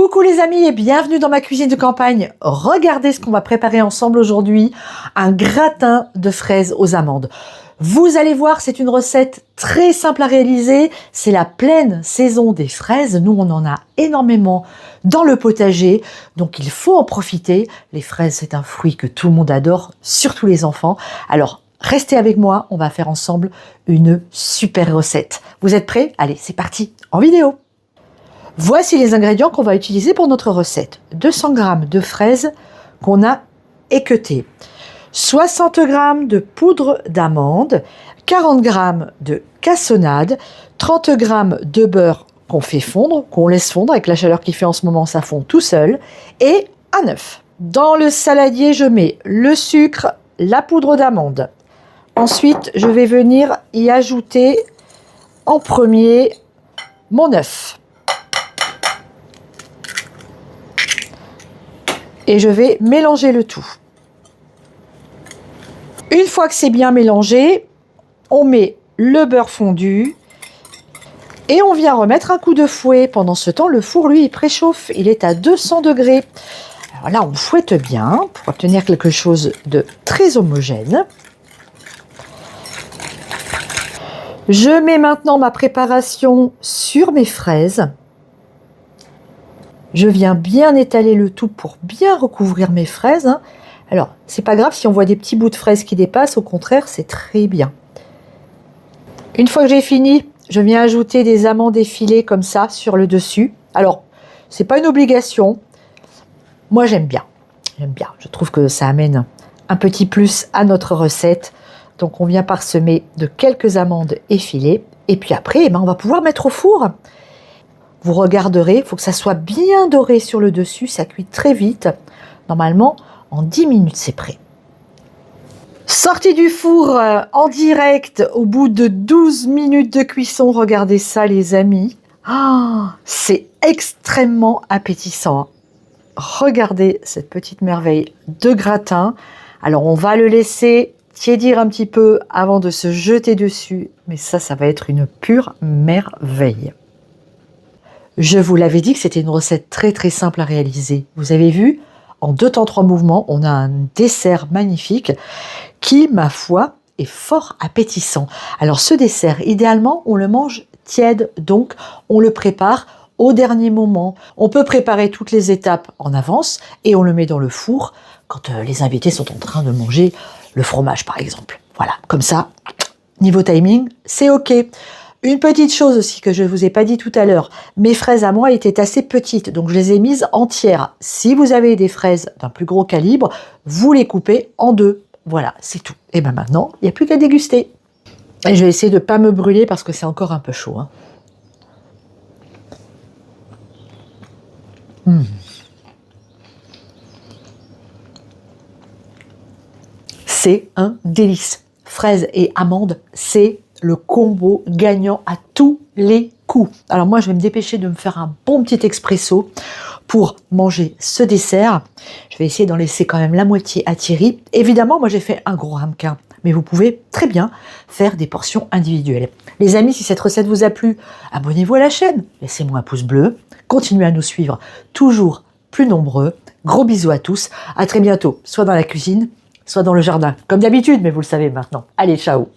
Coucou les amis et bienvenue dans ma cuisine de campagne. Regardez ce qu'on va préparer ensemble aujourd'hui, un gratin de fraises aux amandes. Vous allez voir, c'est une recette très simple à réaliser, c'est la pleine saison des fraises. Nous, on en a énormément dans le potager, donc il faut en profiter. Les fraises, c'est un fruit que tout le monde adore, surtout les enfants. Alors, restez avec moi, on va faire ensemble une super recette. Vous êtes prêts? Allez, c'est parti, en vidéo. Voici les ingrédients qu'on va utiliser pour notre recette. 200 g de fraises qu'on a équeutées, 60 g de poudre d'amande, 40 g de cassonade, 30 g de beurre qu'on fait fondre, qu'on laisse fondre avec la chaleur qu'il fait en ce moment, ça fond tout seul, et un œuf. Dans le saladier, je mets le sucre, la poudre d'amande. Ensuite, je vais venir y ajouter en premier mon œuf. Et je vais mélanger le tout. Une fois que c'est bien mélangé, on met le beurre fondu et on vient remettre un coup de fouet. Pendant ce temps, le four, lui, il préchauffe. Il est à 200 degrés. Alors là, on fouette bien pour obtenir quelque chose de très homogène. Je mets maintenant ma préparation sur mes fraises. Je viens bien étaler le tout pour bien recouvrir mes fraises. Alors, c'est pas grave si on voit des petits bouts de fraises qui dépassent, au contraire, c'est très bien. Une fois que j'ai fini, je viens ajouter des amandes effilées comme ça sur le dessus. Alors, c'est pas une obligation. Moi, j'aime bien. J'aime bien. Je trouve que ça amène un petit plus à notre recette. Donc, on vient parsemer de quelques amandes effilées. Et puis après, on va pouvoir mettre au four. Vous regarderez, il faut que ça soit bien doré sur le dessus, ça cuit très vite. Normalement, en 10 minutes, c'est prêt. Sorti du four en direct au bout de 12 minutes de cuisson. Regardez ça, les amis. Oh, c'est extrêmement appétissant. Regardez cette petite merveille de gratin. Alors, on va le laisser tiédir un petit peu avant de se jeter dessus. Mais ça va être une pure merveille. Je vous l'avais dit que c'était une recette très très simple à réaliser. Vous avez vu, en 2 temps 3 mouvements, on a un dessert magnifique qui, ma foi, est fort appétissant. Alors ce dessert, idéalement, on le mange tiède, donc on le prépare au dernier moment. On peut préparer toutes les étapes en avance et on le met dans le four quand les invités sont en train de manger le fromage, par exemple. Voilà, comme ça, niveau timing, c'est OK. Une petite chose aussi que je ne vous ai pas dit tout à l'heure, mes fraises à moi étaient assez petites, donc je les ai mises entières. Si vous avez des fraises d'un plus gros calibre, vous les coupez en 2. Voilà, c'est tout. Et bien maintenant, il n'y a plus qu'à déguster. Et je vais essayer de ne pas me brûler parce que c'est encore un peu chaud. C'est un délice. Fraises et amandes, c'est le combo gagnant à tous les coups. Alors moi, je vais me dépêcher de me faire un bon petit expresso pour manger ce dessert. Je vais essayer d'en laisser quand même la moitié à Thierry. Évidemment, moi j'ai fait un gros ramequin, mais vous pouvez très bien faire des portions individuelles. Les amis, si cette recette vous a plu, abonnez-vous à la chaîne, laissez-moi un pouce bleu, continuez à nous suivre toujours plus nombreux. Gros bisous à tous, à très bientôt, soit dans la cuisine, soit dans le jardin, comme d'habitude, mais vous le savez maintenant. Allez, ciao!